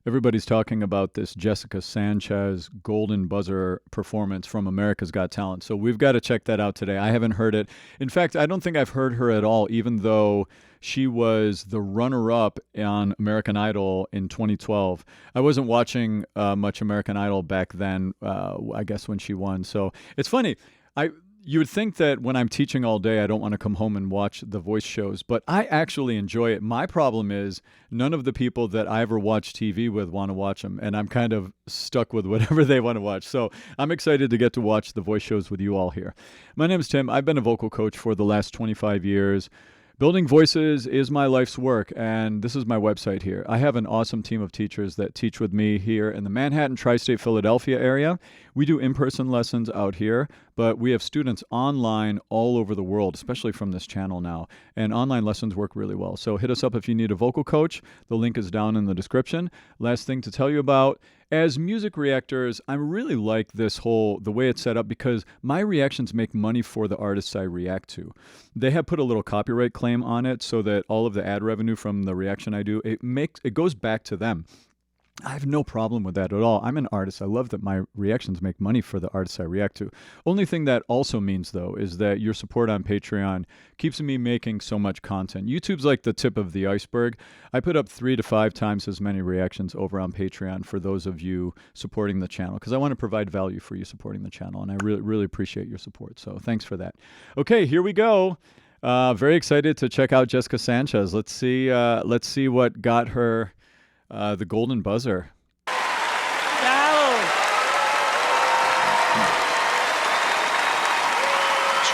Everybody's talking about this Jessica Sanchez Golden Buzzer performance from America's Got Talent. So we've got to check that out today. I haven't heard it. In fact, I don't think I've heard her at all, even though she was the runner-up on American Idol in 2012. I wasn't watching much American Idol back then, I guess, when she won. So it's funny. You would think that when I'm teaching all day, I don't want to come home and watch the voice shows, but I actually enjoy it. My problem is none of the people that I ever watch TV with want to watch them, and I'm kind of stuck with whatever they want to watch. So I'm excited to get to watch the voice shows with you all here. My name is Tim. I've been a vocal coach for the last 25 years. Building voices is my life's work, and this is my website here. I have an awesome team of teachers that teach with me here in the Manhattan, Tri-State, Philadelphia area. We do in-person lessons out here, but we have students online all over the world, especially from this channel now, and online lessons work really well. So hit us up if you need a vocal coach. The link is down in the description. Last thing to tell you about, as music reactors, I really like the way it's set up because my reactions make money for the artists I react to. They have put a little copyright claim on it so that all of the ad revenue from the reaction I do, it goes back to them. I have no problem with that at all. I'm an artist. I love that my reactions make money for the artists I react to. Only thing that also means, though, is that your support on Patreon keeps me making so much content. YouTube's like the tip of the iceberg. I put up 3 to 5 times as many reactions over on Patreon for those of you supporting the channel because I want to provide value for you supporting the channel, and I really, really appreciate your support. So thanks for that. Okay, here we go. Very excited to check out Jessica Sanchez. Let's see what got her the golden buzzer. She's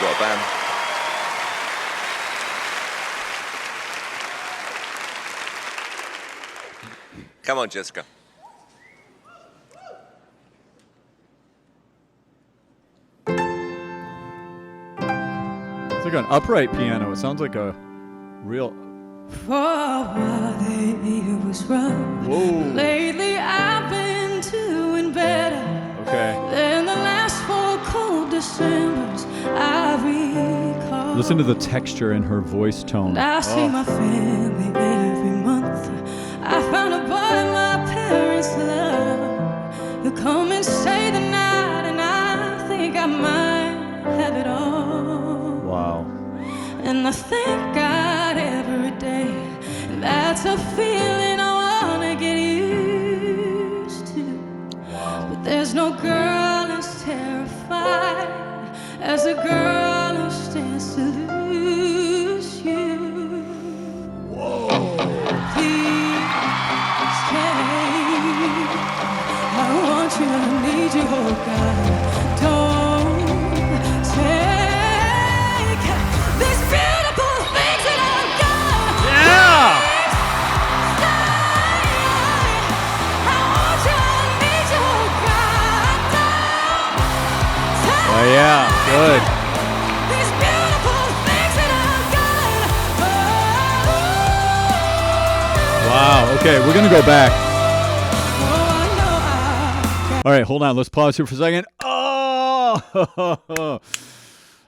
got a band. Come on, Jessica. It's like an upright piano. It sounds like a real... For a while it was rough. Whoa. Lately I've been doing better. Okay. Than the last 4 cold Decembers I recall. Listen to the texture in her voice tone. I see my family every month. I found a boy my parents love. He'll come and stay the night, and I think I might have it all. Wow. And I thank God every day. That's a feeling I wanna get used to. Wow. But there's no girl as terrified as a girl who stands to lose you. Whoa. Please stay. I want you, I need you, oh God. Don't take these beautiful things that I've got. Yeah. I want you, I need you, oh God. Don't Oh yeah, good. these beautiful things that I've got. Wow. Okay, we're gonna go back. Oh, I know I All right, hold on. Let's pause here for a second. Oh,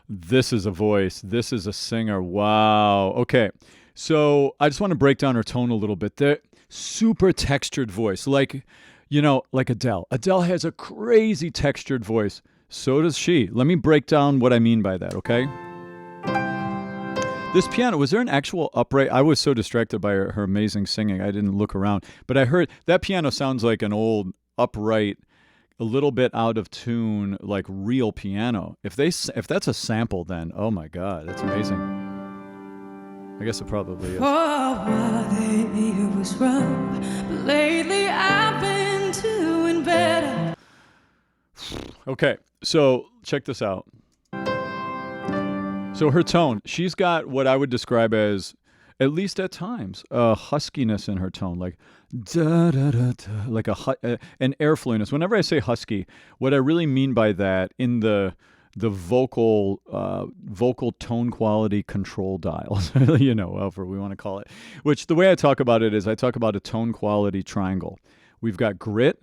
this is a voice. This is a singer. Wow. Okay, so I just want to break down her tone a little bit. The super textured voice, like Adele. Adele has a crazy textured voice. So does she. Let me break down what I mean by that, okay? This piano, was there an actual upright? I was so distracted by her amazing singing, I didn't look around. But I heard that piano sounds like an old upright, a little bit out of tune, like real piano. If that's a sample, then oh my God, that's amazing. I guess it probably is. For a while it was rough, but lately I've been doing better. Okay, so check this out. So her tone, she's got what I would describe as, at least at times, a huskiness in her tone, like da da da da, like an airflowness. Whenever I say husky, what I really mean by that in the vocal tone quality control dials, however we want to call it. Which the way I talk about it is I talk about a tone quality triangle. We've got grit,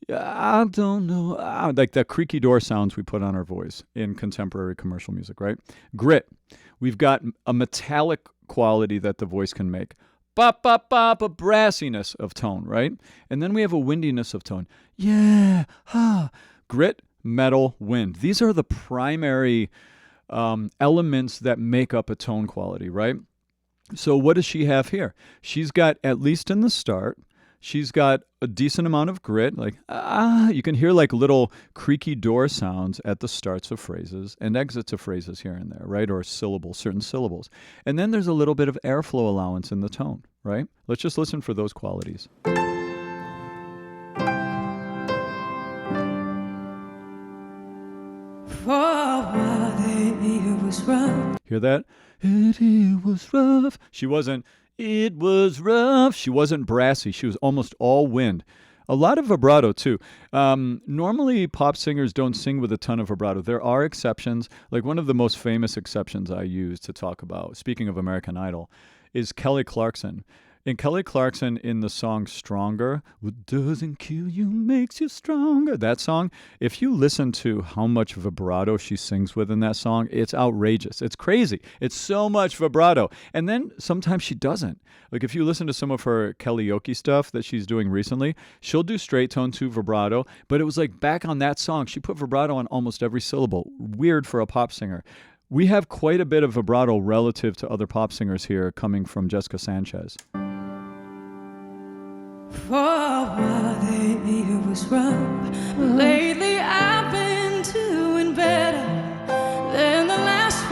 I don't know, like the creaky door sounds we put on our voice in contemporary commercial music, right? Grit. We've got a metallic quality that the voice can make. bop, bop, bop, a brassiness of tone, right? And then we have a windiness of tone. Yeah, ha. Grit, metal, wind. These are the primary elements that make up a tone quality, right? So what does she have here? She's got, at least in the start, she's got a decent amount of grit, like, you can hear like little creaky door sounds at the starts of phrases and exits of phrases here and there, right? Or syllables, certain syllables. And then there's a little bit of airflow allowance in the tone, right? Let's just listen for those qualities. For a while it was rough. Hear that? It was rough. It was rough. She wasn't brassy. She was almost all wind. A lot of vibrato, too. Normally, pop singers don't sing with a ton of vibrato. There are exceptions. Like one of the most famous exceptions I use to talk about, speaking of American Idol, is Kelly Clarkson. In Kelly Clarkson, in the song Stronger, what doesn't kill you makes you stronger, that song, if you listen to how much vibrato she sings with in that song, it's outrageous. It's crazy. It's so much vibrato. And then sometimes she doesn't. Like if you listen to some of her karaoke stuff that she's doing recently, she'll do straight tone to vibrato, but it was like back on that song, she put vibrato on almost every syllable. Weird for a pop singer. We have quite a bit of vibrato relative to other pop singers here coming from Jessica Sanchez. For a while it was rough, but lately I've been doing better than the last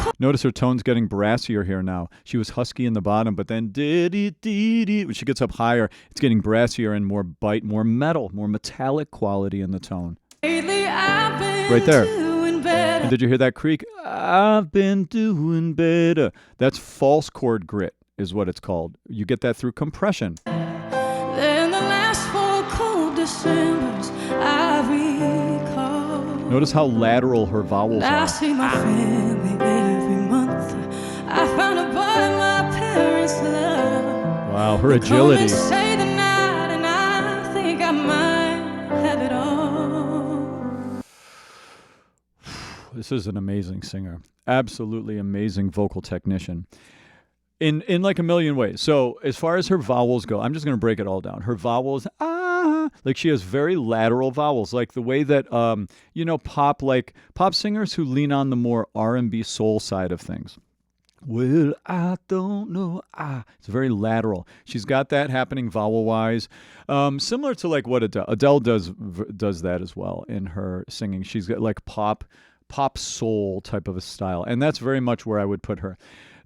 4 Notice her tone's getting brassier here now. She was husky in the bottom, but then when she gets up higher, it's getting brassier and more bite, more metal, more metallic quality in the tone. Lately I've been Right there. doing better. And did you hear that creak? I've been doing better. That's false chord grit is what it's called. You get that through compression. Then the last 4 cold Decembers I recall. Notice how lateral her vowels I are. see my family every month. I found a boy my parents love. Wow, her agility. Come and stay the night, and I think I might have it all. This is an amazing singer. Absolutely amazing vocal technician. In like a million ways. So as far as her vowels go, I'm just going to break it all down. Her vowels, like she has very lateral vowels, like the way that, pop singers who lean on the more R&B soul side of things. Well, I don't know. It's very lateral. She's got that happening vowel-wise, similar to like what Adele does that as well in her singing. She's got like pop soul type of a style, and that's very much where I would put her.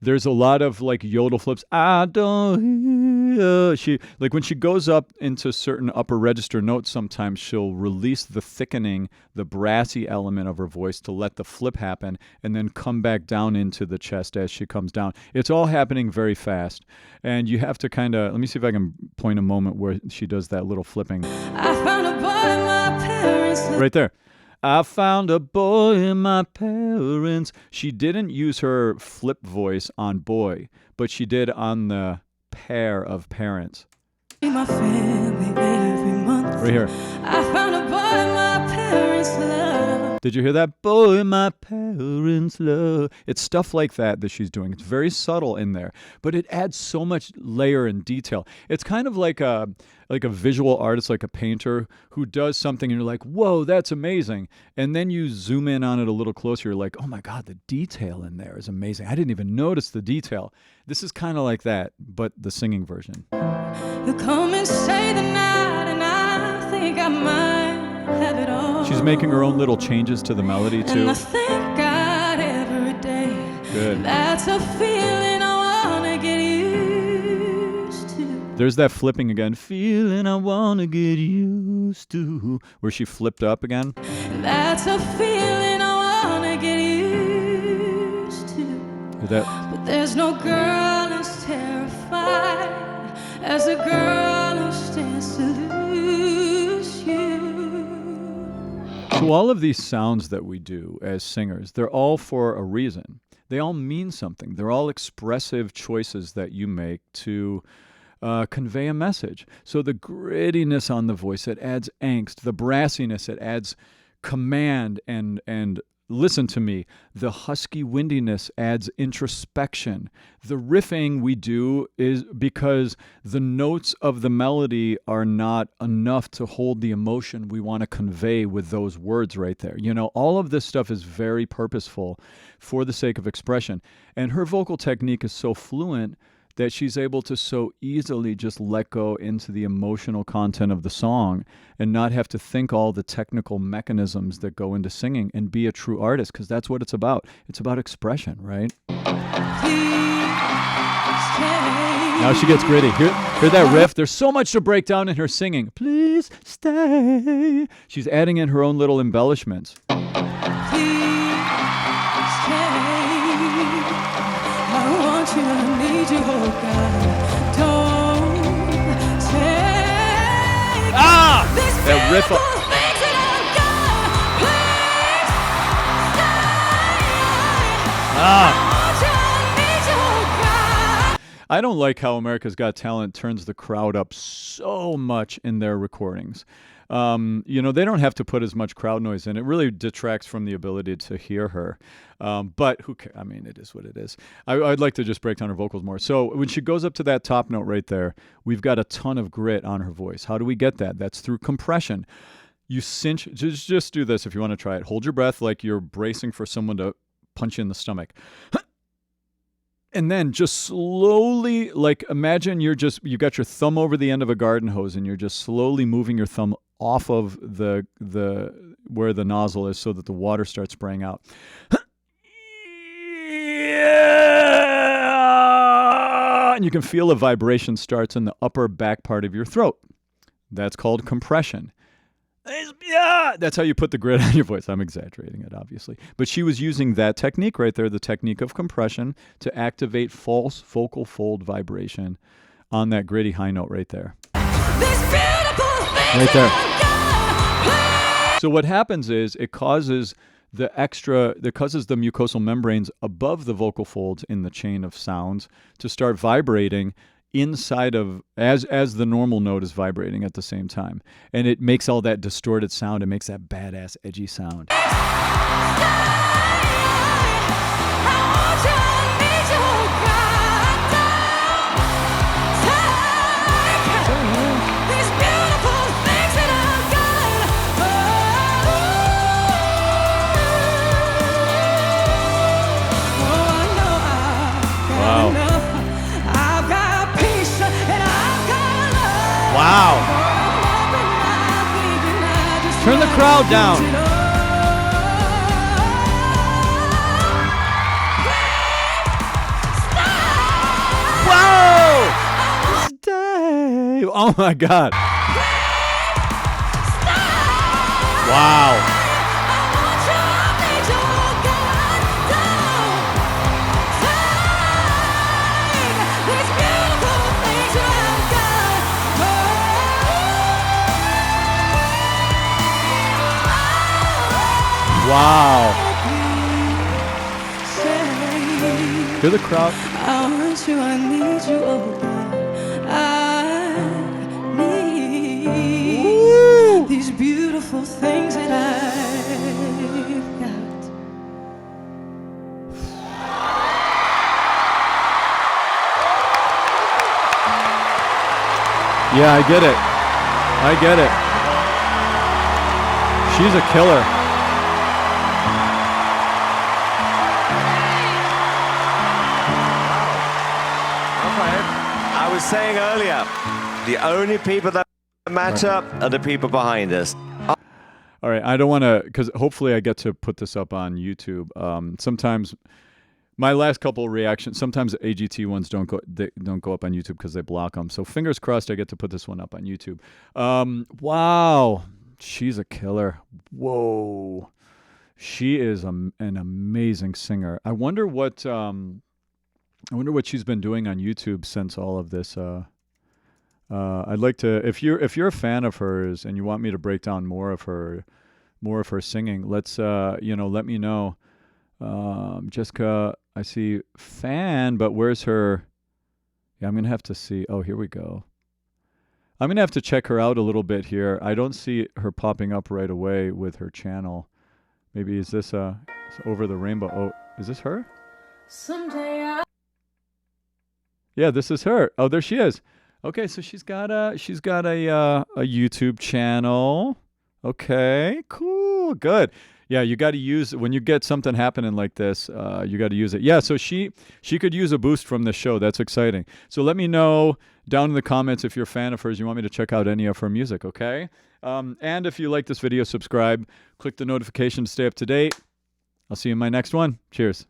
There's a lot of like yodel flips. I don't hear. Like when she goes up into certain upper register notes, sometimes she'll release the thickening, the brassy element of her voice to let the flip happen and then come back down into the chest as she comes down. It's all happening very fast. And you have to kind of, let me see if I can point a moment where she does that little flipping. I found a boy my parents love. Right there. I found a boy in my parents. She didn't use her flip voice on boy, but she did on the pair of parents. My family every month. Right here. I found a boy my parents love. Did you hear that? Boy, my parents love. It's stuff like that she's doing. It's very subtle in there, but it adds so much layer and detail. It's kind of like a visual artist, like a painter who does something and you're like, whoa, that's amazing. And then you zoom in on it a little closer. You're like, oh my God, the detail in there is amazing. I didn't even notice the detail. This is kind of like that, but the singing version. You come and stay the night, and I think I might have it all. She's making her own little changes to the melody too. And I thank God every day. Good. That's a feeling I wanna get used to. There's that flipping again. Feeling I wanna get used to. Where she flipped up again. That's a feeling I wanna get used to. Hear that? But there's no girl as terrified as a girl who stands to lose you. So all of these sounds that we do as singers, they're all for a reason. They all mean something. They're all expressive choices that you make to convey a message. So the grittiness on the voice, it adds angst. The brassiness, it adds command and listen to me. The husky windiness adds introspection. The riffing we do is because the notes of the melody are not enough to hold the emotion we want to convey with those words right there. You know, all of this stuff is very purposeful for the sake of expression. And her vocal technique is so fluent that she's able to so easily just let go into the emotional content of the song and not have to think all the technical mechanisms that go into singing and be a true artist, because that's what it's about. It's about expression, right? Now she gets gritty. Hear that riff? There's so much to break down in her singing. Please stay. She's adding in her own little embellishments. That riff up. I don't like how America's Got Talent turns the crowd up so much in their recordings. You know, they don't have to put as much crowd noise in. It really detracts from the ability to hear her. But who cares? I mean, it is what it is. I'd like to just break down her vocals more. So when she goes up to that top note right there, we've got a ton of grit on her voice. How do we get that? That's through compression. You cinch. Just do this if you want to try it. Hold your breath like you're bracing for someone to punch you in the stomach. And then just slowly, like imagine you got your thumb over the end of a garden hose and you're just slowly moving your thumb off of the where the nozzle is so that the water starts spraying out. And you can feel a vibration starts in the upper back part of your throat. That's called compression. Yeah, that's how you put the grit on your voice. I'm exaggerating it, obviously. But she was using that technique right there, the technique of compression, to activate false vocal fold vibration on that gritty high note right there. Right there. So what happens is it causes the mucosal membranes above the vocal folds in the chain of sounds to start vibrating inside of as the normal note is vibrating at the same time, and it makes all that distorted sound. It makes that badass edgy sound. Wow. Turn the crowd down. Wow. Stay. Oh my God. Wow. Wow. Hear the crowd. I want you, I need you, oh God. I need these beautiful things that I've got. Yeah, I get it. I get it. She's a killer. I was saying earlier, the only people that matter are the people behind us. All right, I don't want to, because hopefully I get to put this up on YouTube. Sometimes my last couple of reactions, sometimes AGT ones don't go up on YouTube because they block them. So fingers crossed I get to put this one up on YouTube. Wow, she's a killer. Whoa, she is an amazing singer. I wonder what she's been doing on YouTube since all of this. I'd like to, if you're a fan of hers and you want me to break down more of her singing, let's let me know. Jessica, I see fan, but where's her? Yeah, I'm gonna have to see. Oh, here we go. I'm gonna have to check her out a little bit here. I don't see her popping up right away with her channel. Maybe is this It's Over the Rainbow. Oh, is this her? Someday I Yeah, this is her. Oh, there she is. Okay, so she's got a YouTube channel. Okay, cool, good. Yeah, you got to use when you get something happening like this. You got to use it. Yeah, so she could use a boost from this show. That's exciting. So let me know down in the comments if you're a fan of hers. You want me to check out any of her music? Okay. And if you like this video, subscribe. Click the notification to stay up to date. I'll see you in my next one. Cheers.